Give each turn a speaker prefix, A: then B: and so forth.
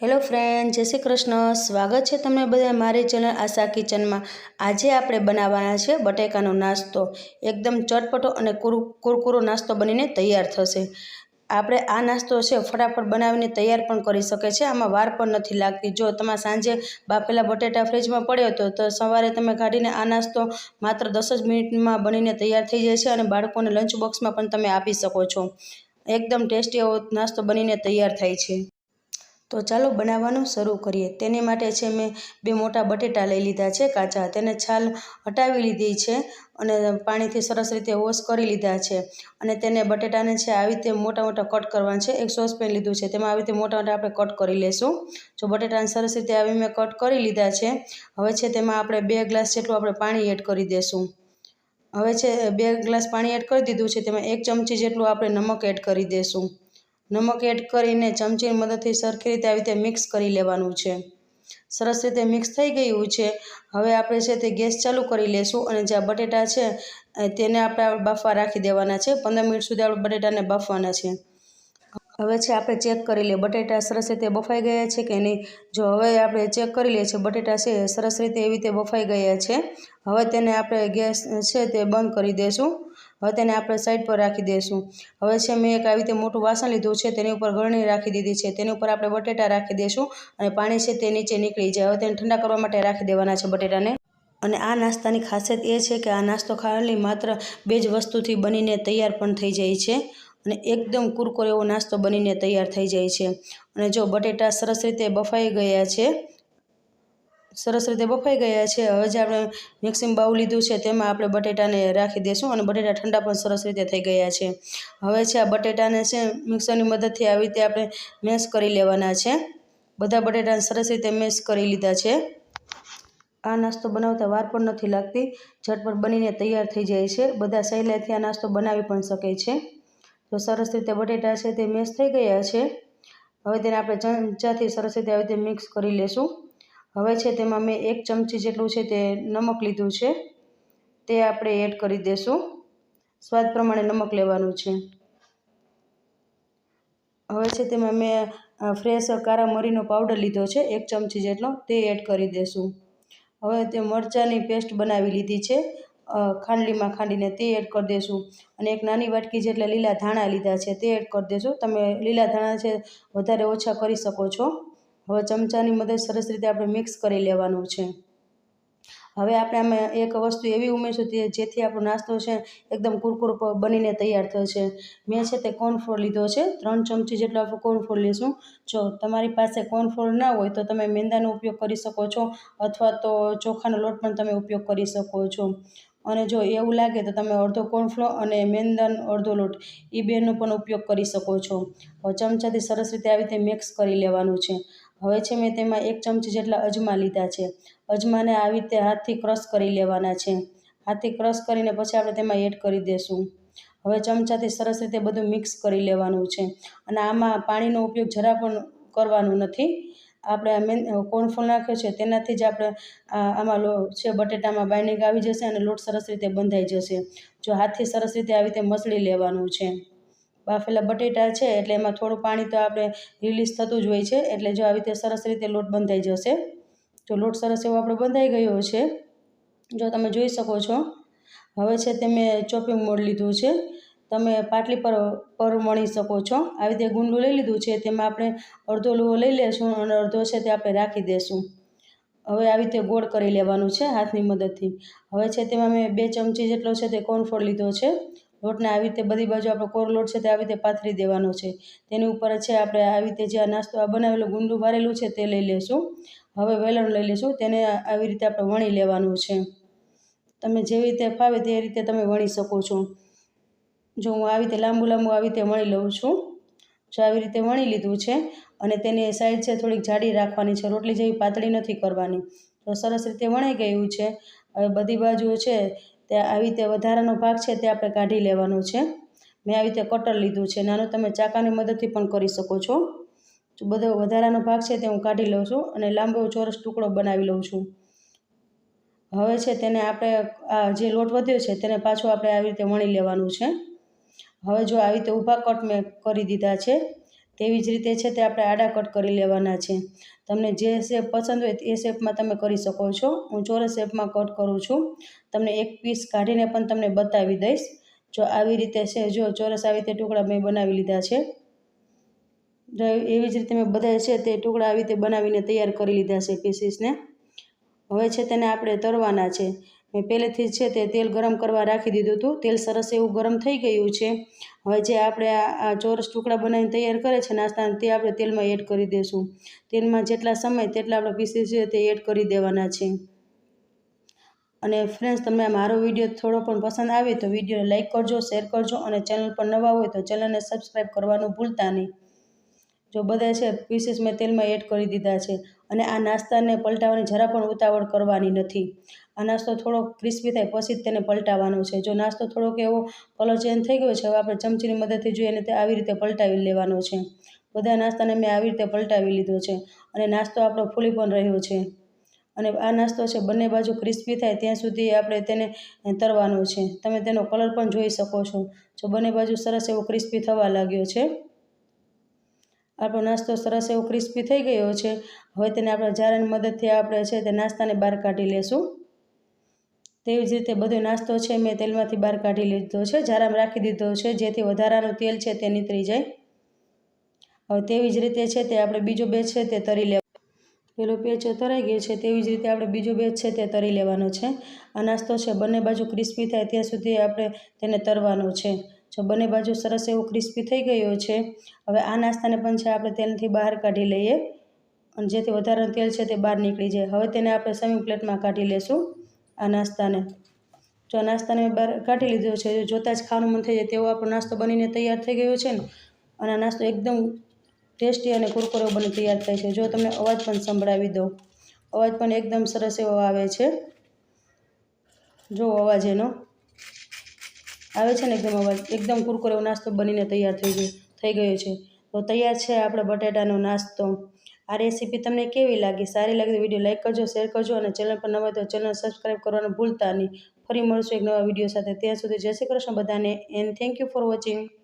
A: Hello friend, જય શ્રી કૃષ્ણ. સ્વાગત છે તમને બધા મારી ચેનલ આશા કિચનમાં. આજે આપણે બનાવવાના છે બટેકાનો નાસ્તો. એકદમ ચટપટો અને કુરકુરો નાસ્તો બનીને તૈયાર થશે. આપણે આ નાસ્તો છે ફટાફટ બનાવીને તૈયાર પણ કરી શકે છે. આમાં વાર પણ નથી લાગતી. જો તમારે સાંજે બાફેલા બટેટા ફ્રીજમાં પડ્યો હતો તો સવારે તમે કાઢીને આ નાસ્તો માત્ર 10 જ મિનિટમાં બનીને તૈયાર થઈ જાય છે અને બાળકોને લંચ બોક્સમાં પણ તમે આપી શકો છો. એકદમ ટેસ્ટી એવો નાસ્તો બનીને તૈયાર થાય છે. તો ચાલો બનાવવાનું શરૂ કરીએ. તેની માટે છે મેં 2 મોટા બટેટા લઈ લીધા છે કાચા. તેને છાલ હટાવી લીધી છે અને પાણીથી સરસ રીતે વોશ કરી લીધા છે. અને તેને બટેટાને છે આવી રીતે મોટા મોટા કટ કરવાના છે. એક સોસપેન લીધું છે, તેમાં આવી રીતે મોટા મોટા આપણે કટ કરી લેશું. જો બટેટાને સરસ રીતે આવી મેં કટ કરી લીધા છે. હવે છે તેમાં આપણે 2 ગ્લાસ જેટલું આપણે પાણી એડ કરી દેશું. હવે છે 2 ગ્લાસ પાણી એડ કરી દીધું છે. તેમાં 1 ચમચી જેટલું આપણે નમક એડ કરી દેશું. નમક એડ કરીને ચમચીની મદદથી સરખી રીતે આવી રીતે મિક્સ કરી લેવાનું છે. સરસ રીતે મિક્સ થઈ ગયું છે. હવે આપણે છે તે ગેસ ચાલુ કરી લેશું અને જે બટેટા છે તેને આપણે બાફવા રાખી દેવાના છે. 15 મિનિટ સુધી આપણે બટેટાને બાફવાના છે. હવે છે આપણે ચેક કરી લઈએ બટેટા સરસ રીતે બફાઈ ગયા છે કે નહીં. જો હવે આપણે ચેક કરી લઈએ છીએ બટેટા છે સરસ રીતે એવી રીતે બફાઈ ગયા છે. હવે તેને આપણે ગેસ છે તે બંધ કરી દઈશું. હવે તેને આપણે સાઈડ પર રાખી દઈશું. હવે છે મેં એક આવી રીતે મોટું વાસણ લીધું છે, તેની ઉપર ગળણી રાખી દીધી છે. તેની ઉપર આપણે બટેટા રાખી દઈશું અને પાણી છે તે નીચે નીકળી જાય. હવે તેને ઠંડા કરવા માટે રાખી દેવાના છે બટેટાને. અને આ નાસ્તાની ખાસિયત એ છે કે આ નાસ્તો ખાલી માત્ર 2 જ વસ્તુથી બનીને તૈયાર પણ થઈ જાય છે અને એકદમ કુરકુરો એવો નાસ્તો બનીને તૈયાર થઈ જાય છે. અને જો બટેટા સરસ રીતે બફાઈ ગયા છે. હવે જે આપણે મિક્સિંગ બાઉલ લીધું છે તેમાં આપણે બટેટાને રાખી દઈશું અને બટેટા ઠંડા પણ સરસ રીતે થઈ ગયા છે. હવે છે આ બટેટાને છે મિક્સરની મદદથી આવી રીતે આપણે મેશ કરી લેવાના છે. બધા બટેટાને સરસ રીતે મેશ કરી લીધા છે. આ નાસ્તો બનાવતા વાર પણ નથી લાગતી. ઝટપટ બનીને તૈયાર થઈ જાય છે. બધા સહેલાઈથી આ નાસ્તો બનાવી પણ શકે છે. તો સરસ રીતે બટેટા છે તે મેશ થઈ ગયા છે. હવે તેને આપણે ચમચાથી સરસ રીતે આવી રીતે મિક્સ કરી લેશું. હવે છે તેમાં મેં 1 ચમચી જેટલું છે તે નમક લીધું છે, તે આપણે એડ કરી દઈશું. સ્વાદ પ્રમાણે નમક લેવાનું છે. હવે છે તેમાં મેં ફ્રેશ કાળા મરીનો પાવડર લીધો છે 1 ચમચી જેટલો, તે એડ કરી દઈશું. હવે તે મરચાંની પેસ્ટ બનાવી લીધી છે ખાંડલીમાં ખાંડીને, તે એડ કરી દઈશું. અને 1 નાની વાટકી જેટલા લીલા ધાણા લીધા છે તે એડ કરી દઈશું. તમે લીલા ધાણા છે વધારે ઓછા કરી શકો છો. હવે ચમચાની મદદ સરસ રીતે આપણે મિક્સ કરી લેવાનું છે. હવે આપણે આમાં એક વસ્તુ એવી ઉમેરશું જેથી આપણો નાસ્તો છે એકદમ કુરકુરો બનીને તૈયાર થશે. મેં છે તે કોર્નફ્લોર લીધો છે. 3 ચમચી જેટલો આપણે કોર્નફ્લોર લઈશું. જો તમારી પાસે કોર્નફ્લોર ના હોય તો તમે મેંદાનો ઉપયોગ કરી શકો છો અથવા તો ચોખાનો લોટ પણ તમે ઉપયોગ કરી શકો છો. અને જો એવું લાગે તો તમે અડધો કોર્નફ્લોર અને મેંદાનો અડધો લોટ એ બેનો પણ ઉપયોગ કરી શકો છો. હવે ચમચાથી સરસ રીતે આવી રીતે મિક્સ કરી લેવાનું છે. હવે છે મેં તેમાં 1 ચમચી જેટલા અજમા લીધા છે. અજમાને આવી રીતે હાથથી ક્રશ કરી લેવાના છે. હાથથી ક્રશ કરીને પછી આપણે તેમાં એડ કરી દઈશું. હવે ચમચાથી સરસ રીતે બધું મિક્સ કરી લેવાનું છે. અને આમાં પાણીનો ઉપયોગ જરા પણ કરવાનું નથી. આપણે કોર્નફ્લોર નાખ્યો છે તેનાથી જ આપણે આમાં છે બટેટામાં બાઇન્ડિંગ આવી જશે અને લોટ સરસ રીતે બંધાઈ જશે. જો હાથથી સરસ રીતે આવી રીતે મસળી લેવાનું છે. બાફેલા બટેટા છે એટલે એમાં થોડું પાણી તો આપણે રિલીઝ થતું જ હોય છે. એટલે જો આવી રીતે સરસ રીતે લોટ બંધાઈ જશે. જો લોટ સરસ એવો આપણો બંધાઈ ગયો છે, જો તમે જોઈ શકો છો. હવે છે તે મેં ચોપિંગ બોર્ડ લીધું છે. તમે પાટલી પર વણી શકો છો. આવી રીતે ગુંડું લઈ લીધું છે. તેમાં આપણે અડધો લુવો લઈ લેશું અને અડધો છે તે આપણે રાખી દઈશું. હવે આવી રીતે ગોળ કરી લેવાનું છે હાથની મદદથી. હવે છે તેમાં મેં 2 ચમચી જેટલો છે તે કોર્નફ્લોર લીધો છે. લોટને આવી રીતે બધી બાજુ આપણો કોર લોટ છે તે આવી રીતે પાથરી દેવાનો છે. તેની ઉપર છે આપણે આવી રીતે જે આ નાસ્તો બનાવેલું ગુંડું વારેલું છે તે લઈ લેશું. હવે વેલણ લઈ લઈશું. તેને આવી રીતે આપણે વણી લેવાનું છે. તમે જેવી રીતે ફાવે તે રીતે તમે વણી શકો છો. જો હું આવી રીતે લાંબુ આવી રીતે વણી લઉં છું. જો આવી રીતે વણી લીધું છે અને તેની સાઈડ છે થોડીક જાડી રાખવાની છે. રોટલી જેવી પાતળી નથી કરવાની. તો સરસ રીતે વણાઈ ગયું છે. હવે બધી બાજુઓ છે તે આવી રીતે વધારાનો ભાગ છે તે આપણે કાઢી લેવાનો છે. મેં આવી રીતે કટર લીધું છે. નાનું તમે ચાકાની મદદથી પણ કરી શકો છો. જો બધો વધારાનો ભાગ છે તે હું કાઢી લઉં છું અને લાંબો ચોરસ ટુકડો બનાવી લઉં છું. હવે છે તેને આપણે આ જે લોટ વધ્યો છે તેને પાછો આપણે આવી રીતે વણી લેવાનું છે. હવે જો આવી રીતે ઊભા કટ મેં કરી દીધા છે. તેવી જ રીતે છે તે આપણે આડા કટ કરી લેવાના છે. તમને જે શેપ પસંદ હોય એ શેપમાં તમે કરી શકો છો. હું ચોરસ શેપમાં કટ કરું છું. તમને એક પીસ કાઢીને પણ તમને બતાવી દઈશ. જો આવી રીતે છે, જો ચોરસ આવી રીતે ટુકડા મેં બનાવી લીધા છે. જો એવી જ રીતે મેં બધા છે તે ટુકડા આવી રીતે બનાવીને તૈયાર કરી લીધા છે પીસીસને. હવે છે તેને આપણે તળવાના છે. મેં પહેલેથી જ છે તે તેલ ગરમ કરવા રાખી દીધું હતું. તેલ સરસ એવું ગરમ થઈ ગયું છે. હવે જે આપણે આ ચોરસ ટુકડા બનાવીને તૈયાર કરે છે નાસ્તાના, તે આપણે તેલમાં એડ કરી દઈશું. તેલમાં જેટલા સમય તેટલા આપણે પીસીસ છે તે એડ કરી દેવાના છે. અને ફ્રેન્ડ્સ, તમને મારો વિડીયો થોડો પણ પસંદ આવે તો વિડીયોને લાઇક કરજો, શેર કરજો અને ચેનલ પર નવા હોય તો ચેનલને સબસ્ક્રાઈબ કરવાનું ભૂલતા નહીં. જો બધા છે પીસીસ મેં તેલમાં એડ કરી દીધા છે. અને આ નાસ્તાને પલટાવવાની જરા પણ ઉતાવળ કરવાની નથી. આ નાસ્તો થોડો ક્રિસ્પી થાય પછી જ તેને પલટાવવાનો છે. જો નાસ્તો થોડોક એવો કલર ચેન્જ થઈ ગયો છે, હવે આપણે ચમચીની મદદથી જોઈએ અને તે આવી રીતે પલટાવી લેવાનો છે. બધા નાસ્તાને મેં આવી રીતે પલટાવી લીધો છે અને નાસ્તો આપણો ફૂલી પણ રહ્યો છે. અને આ નાસ્તો છે બંને બાજુ ક્રિસ્પી થાય ત્યાં સુધી આપણે તેને તળવાનો છે. તમે તેનો કલર પણ જોઈ શકો છો. જો બંને બાજુ સરસ એવો ક્રિસ્પી થવા લાગ્યો છે. આપણો નાસ્તો સરસ એવો ક્રિસ્પી થઈ ગયો છે. હવે તેને આપણે જારની મદદથી આપણે છે તે નાસ્તાને બહાર કાઢી લેશું. તેવી જ રીતે બધો નાસ્તો છે મેં તેલમાંથી બહાર કાઢી લીધો છે. જારમાં રાખી દીધો છે જેથી વધારાનું તેલ છે તે નીતરી જાય. હવે તેવી જ રીતે છે તે આપણે બીજો બેચ છે તે તળી લેવાનો. પેલો બેચ તળાઈ ગયો છે, તેવી જ રીતે આપણે બીજો બેચ છે તે તળી લેવાનો છે. આ નાસ્તો છે બંને બાજુ ક્રિસ્પી થાય ત્યાં સુધી આપણે તેને તળવાનો છે. જો બંને બાજુ સરસ એવું ક્રિસ્પી થઈ ગયો છે. હવે આ નાસ્તાને પણ છે આપણે તેલથી બહાર કાઢી લઈએ અને જેથી વધારાનું તેલ છે તે બહાર નીકળી જાય. હવે તેને આપણે સર્વિંગ પ્લેટમાં કાઢી લેશું. આ નાસ્તાને જો આ નાસ્તાને મેં બહાર કાઢી લીધો છે. જોતાં જ ખાવાનું મન થઈ જાય તેવો આપણો નાસ્તો બનીને તૈયાર થઈ ગયો છે ને. અને આ નાસ્તો એકદમ ટેસ્ટી અને કુરકુરો બની તૈયાર થાય છે. જો તમને અવાજ પણ સંભળાવી દઉં, અવાજ પણ એકદમ સરસ એવો આવે છે. જો અવાજ એનો આવે છે ને, એકદમ અવાજ, એકદમ કુરકુરો એવો નાસ્તો બનીને તૈયાર થઈ ગયો છે. તો તૈયાર છે આપણે બટેટાનો નાસ્તો. આ રેસીપી તમને કેવી લાગી? સારી લાગી તો વિડીયો લાઇક કરજો, શેર કરજો અને ચેનલ પર નવા હોય તો ચેનલ સબસ્ક્રાઈબ કરવાનું ભૂલતા નહીં. ફરી મળશું એક નવા વિડીયો સાથે. ત્યાં સુધી જય શ્રી કૃષ્ણ બધાને and thank you for watching.